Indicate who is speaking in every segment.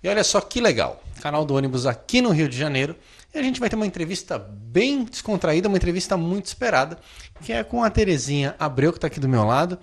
Speaker 1: E olha só que legal, canal do ônibus aqui no Rio de Janeiro. E a gente vai ter uma entrevista bem descontraída, uma entrevista muito esperada, que é com a Terezinha Abreu, que está aqui do meu lado.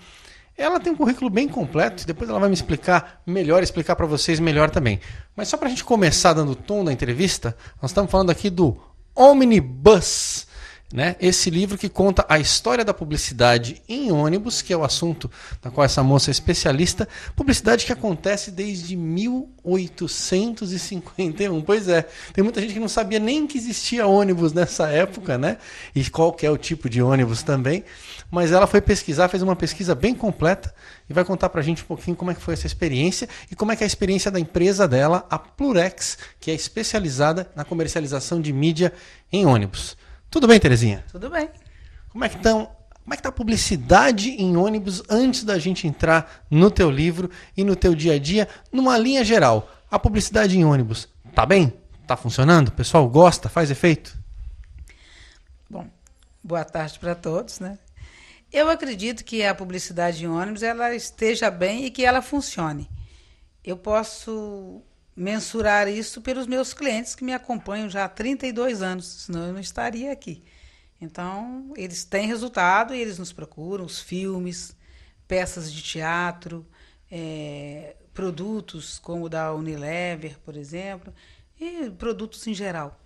Speaker 1: Ela tem um currículo bem completo, depois ela vai me explicar melhor, explicar para vocês melhor também. Mas só para a gente começar dando o tom da entrevista, nós estamos falando aqui do Omnibus, né? Esse livro que conta a história da publicidade em ônibus, que é o assunto na qual essa moça é especialista. Publicidade que acontece desde 1851. Pois é, tem muita gente que não sabia nem que existia ônibus nessa época, né? E qual que é o tipo de ônibus também. Mas ela foi pesquisar, fez uma pesquisa bem completa e vai contar pra gente um pouquinho como é que foi essa experiência e como é que é a experiência da empresa dela, a Plurex, que é especializada na comercialização de mídia em ônibus. Tudo bem, Terezinha?
Speaker 2: Tudo bem.
Speaker 1: Como é que tá a publicidade em ônibus antes da gente entrar no teu livro e no teu dia a dia, numa linha geral? A publicidade em ônibus tá bem? Tá funcionando? O pessoal gosta? Faz efeito?
Speaker 2: Bom, boa tarde para todos, né? Eu acredito que a publicidade em ônibus ela esteja bem e que ela funcione. Eu posso mensurar isso pelos meus clientes que me acompanham já há 32 anos, senão eu não estaria aqui. Então, eles têm resultado e eles nos procuram, os filmes, peças de teatro, produtos como o da Unilever, por exemplo, e produtos em geral.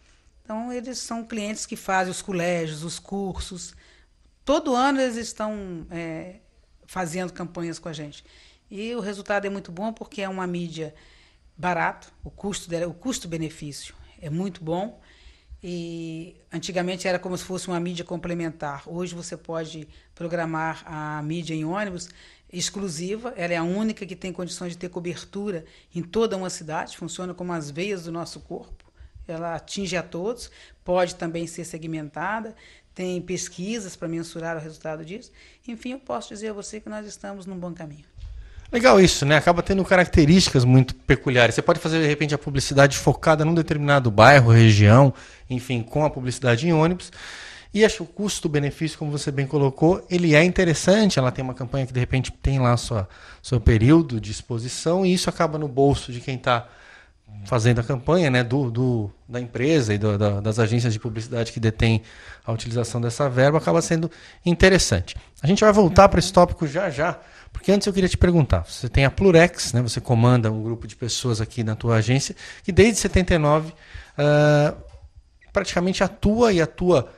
Speaker 2: Então, eles são clientes que fazem os colégios, os cursos. Todo ano eles estão fazendo campanhas com a gente. E o resultado é muito bom porque é uma mídia barato, o custo-benefício é muito bom. E antigamente era como se fosse uma mídia complementar. Hoje você pode programar a mídia em ônibus exclusiva, ela é a única que tem condições de ter cobertura em toda uma cidade, funciona como as veias do nosso corpo, ela atinge a todos, pode também ser segmentada, tem pesquisas para mensurar o resultado disso. Enfim, eu posso dizer a você que nós estamos num bom caminho.
Speaker 1: Legal isso, né? Acaba tendo características muito peculiares. Você pode fazer, de repente, a publicidade focada num determinado bairro, região, enfim, com a publicidade em ônibus. E acho que o custo-benefício, como você bem colocou, ele é interessante. Ela tem uma campanha que, de repente, tem lá seu período de exposição e isso acaba no bolso de quem está fazendo a campanha, né, da empresa e das agências de publicidade que detêm a utilização dessa verba, acaba sendo interessante. A gente vai voltar para esse tópico já já, porque antes eu queria te perguntar, você tem a Plurex, né, você comanda um grupo de pessoas aqui na tua agência, que desde 79 praticamente atua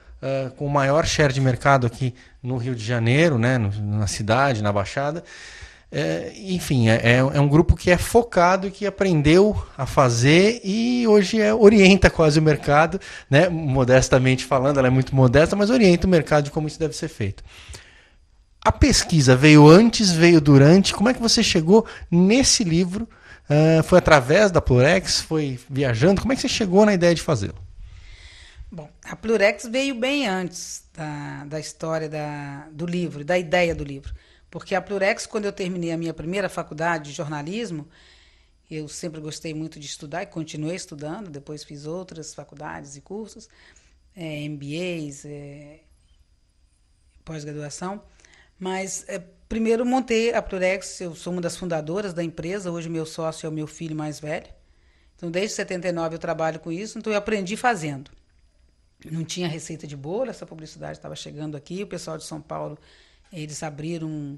Speaker 1: com o maior share de mercado aqui no Rio de Janeiro, né, na cidade, na Baixada. Enfim, é um grupo que é focado e que aprendeu a fazer e hoje orienta quase o mercado, né? Modestamente falando, ela é muito modesta, mas orienta o mercado de como isso deve ser feito. A pesquisa veio antes, veio durante. Como é que você chegou nesse livro? Foi através da Plurex? Foi viajando? Como é que você chegou na ideia de fazê-lo?
Speaker 2: Bom, a Plurex veio bem antes da história do livro, da ideia do livro. Porque a Plurex, quando eu terminei a minha primeira faculdade de jornalismo, eu sempre gostei muito de estudar e continuei estudando, depois fiz outras faculdades e cursos, MBAs, pós-graduação, mas primeiro montei a Plurex, eu sou uma das fundadoras da empresa, hoje meu sócio é o meu filho mais velho, então desde 79 eu trabalho com isso, então eu aprendi fazendo. Não tinha receita de bolo, essa publicidade estava chegando aqui, o pessoal de São Paulo, eles abriram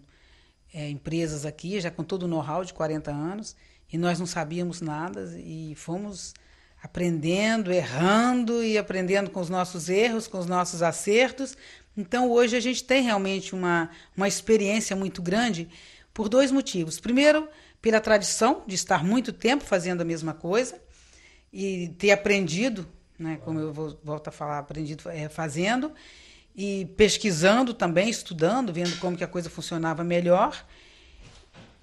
Speaker 2: empresas aqui, já com todo o know-how de 40 anos, e nós não sabíamos nada, e fomos aprendendo, errando, e aprendendo com os nossos erros, com os nossos acertos. Então, hoje, a gente tem realmente uma experiência muito grande por dois motivos. Primeiro, pela tradição de estar muito tempo fazendo a mesma coisa, e ter aprendido, né, como eu volto a falar, aprendido fazendo, e pesquisando também, estudando, vendo como que a coisa funcionava melhor,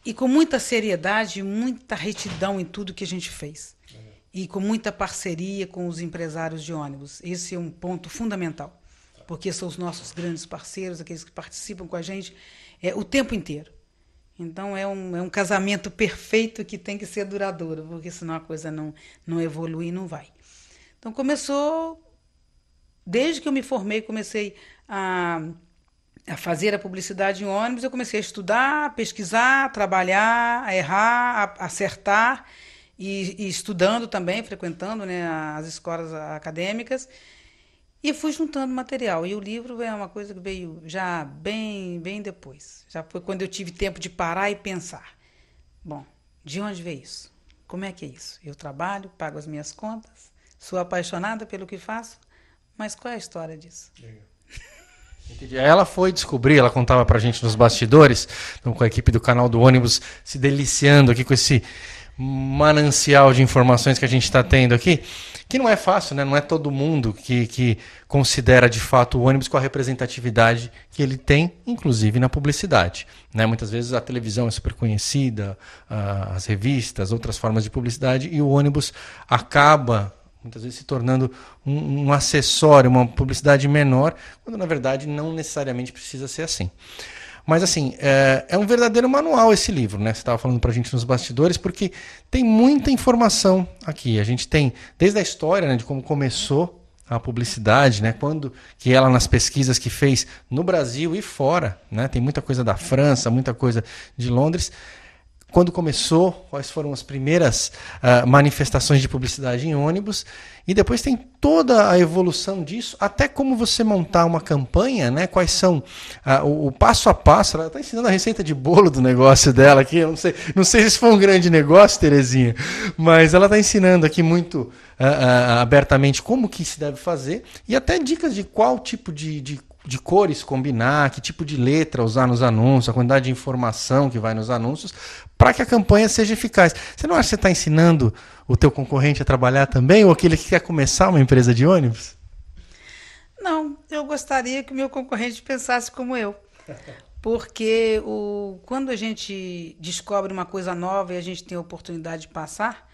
Speaker 2: e com muita seriedade, muita retidão em tudo que a gente fez. E com muita parceria com os empresários de ônibus. Esse é um ponto fundamental, porque são os nossos grandes parceiros, aqueles que participam com a gente o tempo inteiro. Então, é um casamento perfeito que tem que ser duradouro, porque senão a coisa não evolui e não vai. Então, começou... Desde que eu me formei, comecei a fazer a publicidade em ônibus, eu comecei a estudar, a pesquisar, a trabalhar, a errar, a acertar, e estudando também, frequentando, né, as escolas acadêmicas, e fui juntando material. E o livro é uma coisa que veio já bem depois. Já foi quando eu tive tempo de parar e pensar. Bom, de onde veio isso? Como é que é isso? Eu trabalho, pago as minhas contas, sou apaixonada pelo que faço, mas qual é a história disso?
Speaker 1: Entendi. Aí ela foi descobrir, ela contava pra gente nos bastidores, então, com a equipe do canal do ônibus, se deliciando aqui com esse manancial de informações que a gente está tendo aqui, que não é fácil, né? Não é todo mundo que considera de fato o ônibus com a representatividade que ele tem, inclusive na publicidade, né? Muitas vezes a televisão é super conhecida, as revistas, outras formas de publicidade, e o ônibus acaba muitas vezes se tornando um acessório, uma publicidade menor, quando na verdade não necessariamente precisa ser assim. Mas assim, é um verdadeiro manual esse livro, né? Você estava falando para a gente nos bastidores, porque tem muita informação aqui. A gente tem desde a história, né, de como começou a publicidade, né? Quando que ela nas pesquisas que fez no Brasil e fora, né? Tem muita coisa da França, muita coisa de Londres. Quando começou, quais foram as primeiras manifestações de publicidade em ônibus, e depois tem toda a evolução disso, até como você montar uma campanha, né? Quais são o passo a passo. Ela está ensinando a receita de bolo do negócio dela aqui, eu não sei se isso foi um grande negócio, Terezinha, mas ela está ensinando aqui muito abertamente como que se deve fazer, e até dicas de qual tipo de cores combinar, que tipo de letra usar nos anúncios, a quantidade de informação que vai nos anúncios, para que a campanha seja eficaz. Você não acha que você está ensinando o teu concorrente a trabalhar também, ou aquele que quer começar uma empresa de ônibus?
Speaker 2: Não, eu gostaria que o meu concorrente pensasse como eu. Porque quando a gente descobre uma coisa nova e a gente tem a oportunidade de passar,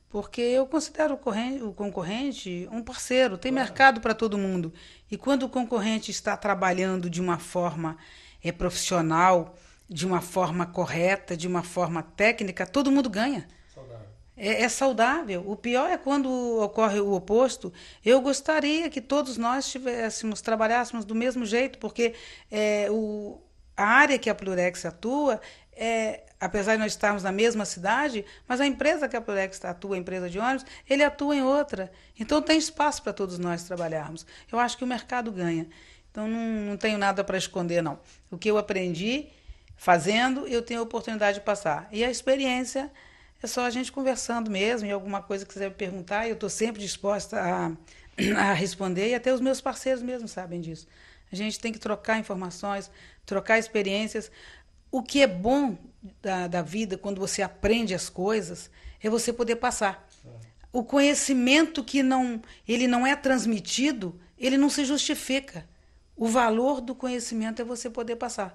Speaker 2: porque eu considero o concorrente um parceiro, tem mercado para todo mundo. E quando o concorrente está trabalhando de uma forma profissional, de uma forma correta, de uma forma técnica, todo mundo ganha. Saudável. É saudável. O pior é quando ocorre o oposto. Eu gostaria que todos nós trabalhássemos do mesmo jeito, porque a área que a Plurex atua apesar de nós estarmos na mesma cidade, mas a empresa que a Plurex atua, a empresa de ônibus, ele atua em outra. Então tem espaço para todos nós trabalharmos. Eu acho que o mercado ganha. Então não tenho nada para esconder, não. O que eu aprendi fazendo, eu tenho a oportunidade de passar. E a experiência é só a gente conversando mesmo, e alguma coisa que quiser me perguntar, eu estou sempre disposta a responder, e até os meus parceiros mesmo sabem disso. A gente tem que trocar informações, trocar experiências. O que é bom da vida, quando você aprende as coisas, é você poder passar. O conhecimento ele não é transmitido, ele não se justifica. O valor do conhecimento é você poder passar.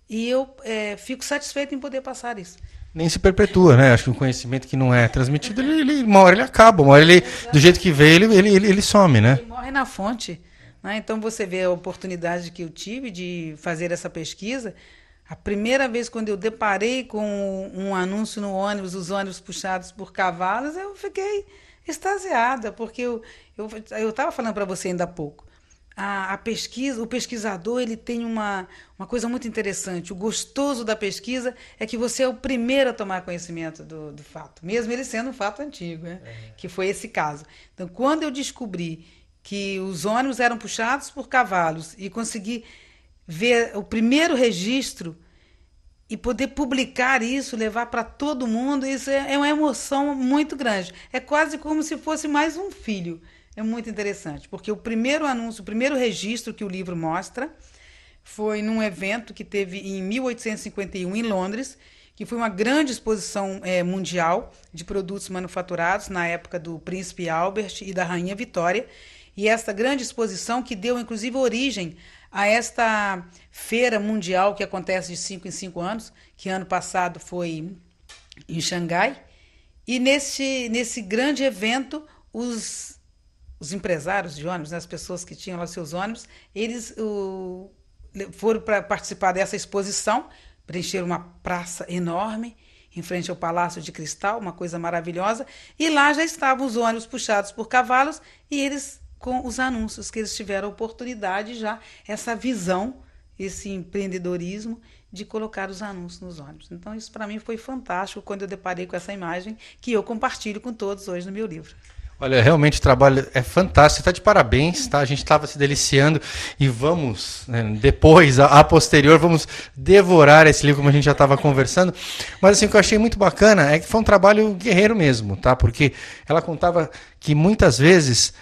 Speaker 2: E eu fico satisfeita em poder passar isso.
Speaker 1: Nem se perpetua, né? Acho que o conhecimento que não é transmitido, uma hora ele acaba, uma hora ele, do jeito que veio, ele some, né?
Speaker 2: Ele morre na fonte. Né? Então você vê a oportunidade que eu tive de fazer essa pesquisa. A primeira vez quando eu deparei com um anúncio no ônibus, os ônibus puxados por cavalos, eu fiquei extasiada, porque eu estava falando para você ainda há pouco. A pesquisa, o pesquisador, ele tem uma coisa muito interessante. O gostoso da pesquisa é que você é o primeiro a tomar conhecimento do fato, mesmo ele sendo um fato antigo, né? Que foi esse caso. Então, quando eu descobri que os ônibus eram puxados por cavalos e consegui ver o primeiro registro e poder publicar isso, levar para todo mundo, isso é uma emoção muito grande. É quase como se fosse mais um filho. É muito interessante, porque o primeiro anúncio, o primeiro registro que o livro mostra foi num evento que teve em 1851 em Londres, que foi uma grande exposição mundial de produtos manufaturados na época do Príncipe Albert e da Rainha Vitória. E esta grande exposição que deu, inclusive, origem a esta feira mundial que acontece de 5 em 5 anos, que ano passado foi em Xangai. E nesse grande evento, os empresários de ônibus, né, as pessoas que tinham lá seus ônibus, eles foram para participar dessa exposição, preencheram uma praça enorme em frente ao Palácio de Cristal, uma coisa maravilhosa, e lá já estavam os ônibus puxados por cavalos e eles com os anúncios, que eles tiveram a oportunidade já, essa visão, esse empreendedorismo de colocar os anúncios nos ônibus. Então, isso para mim foi fantástico quando eu deparei com essa imagem que eu compartilho com todos hoje no meu livro.
Speaker 1: Olha, realmente o trabalho é fantástico, você está de parabéns, tá? A gente estava se deliciando e vamos, né, depois, a posterior, vamos devorar esse livro, como a gente já estava conversando. Mas assim, o que eu achei muito bacana é que foi um trabalho guerreiro mesmo, tá? Porque ela contava que muitas vezes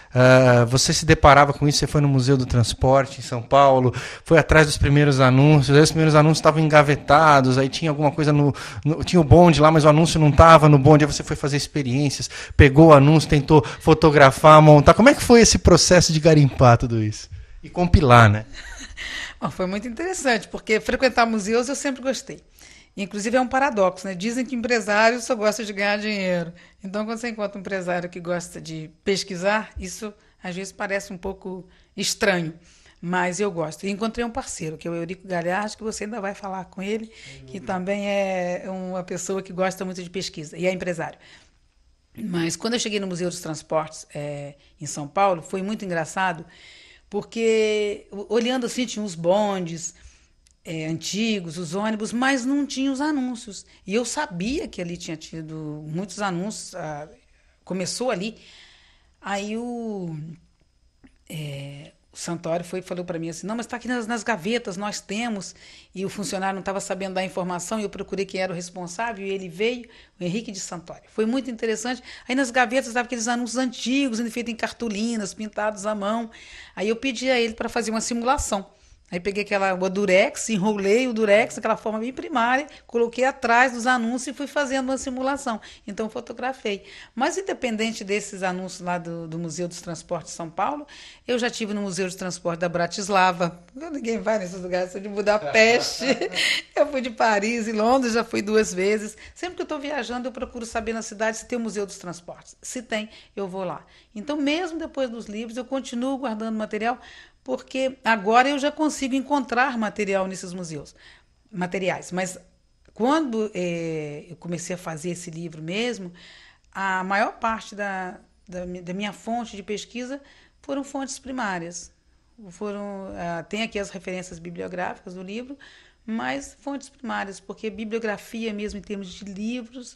Speaker 1: você se deparava com isso, você foi no Museu do Transporte em São Paulo, foi atrás dos primeiros anúncios, aí os primeiros anúncios estavam engavetados, aí tinha alguma coisa tinha o bonde lá, mas o anúncio não estava no bonde, aí você foi fazer experiências, pegou o anúncio, tentou fotografar, montar. Como é que foi esse processo de garimpar tudo isso? E compilar, né?
Speaker 2: Bom, foi muito interessante, porque frequentar museus eu sempre gostei. Inclusive é um paradoxo, né? Dizem que empresário só gosta de ganhar dinheiro. Então, quando você encontra um empresário que gosta de pesquisar, isso às vezes parece um pouco estranho, mas eu gosto. E encontrei um parceiro, que é o Eurico Galhardo, que você ainda vai falar com ele, que também é uma pessoa que gosta muito de pesquisa e é empresário. Mas quando eu cheguei no Museu dos Transportes em São Paulo, foi muito engraçado, porque olhando assim, tinha os bondes antigos, os ônibus, mas não tinha os anúncios. E eu sabia que ali tinha tido muitos anúncios, começou ali. Aí o Santoro falou para mim assim, não, mas está aqui nas gavetas, nós temos. E o funcionário não estava sabendo dar informação, e eu procurei quem era o responsável, e ele veio, o Henrique de Santoro. Foi muito interessante. Aí nas gavetas estavam aqueles anúncios antigos, feitos em cartolinas, pintados à mão. Aí eu pedi a ele para fazer uma simulação. Aí peguei o durex, enrolei o durex daquela forma bem primária, coloquei atrás dos anúncios e fui fazendo uma simulação. Então, fotografei. Mas, independente desses anúncios lá do Museu dos Transportes de São Paulo, eu já estive no Museu de Transporte da Bratislava. Ninguém vai nesses lugares, sou de Budapeste. Eu fui de Paris e Londres, já fui 2 vezes. Sempre que eu estou viajando, eu procuro saber na cidade se tem o Museu dos Transportes. Se tem, eu vou lá. Então, mesmo depois dos livros, eu continuo guardando material, porque agora eu já consigo encontrar material nesses materiais. Mas quando eu comecei a fazer esse livro mesmo, a maior parte da minha fonte de pesquisa foram fontes primárias. Tem aqui as referências bibliográficas do livro, mas fontes primárias, porque bibliografia mesmo em termos de livros,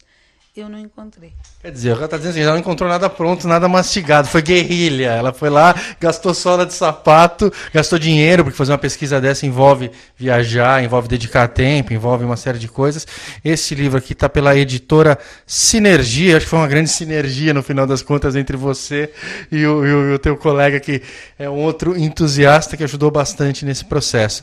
Speaker 2: eu não encontrei.
Speaker 1: Quer dizer, ela está dizendo assim, ela não encontrou nada pronto, nada mastigado, foi guerrilha. Ela foi lá, gastou sola de sapato, gastou dinheiro, porque fazer uma pesquisa dessa envolve viajar, envolve dedicar tempo, envolve uma série de coisas. Esse livro aqui está pela editora Sinergia, acho que foi uma grande sinergia no final das contas entre você e o teu colega, que é um outro entusiasta que ajudou bastante nesse processo.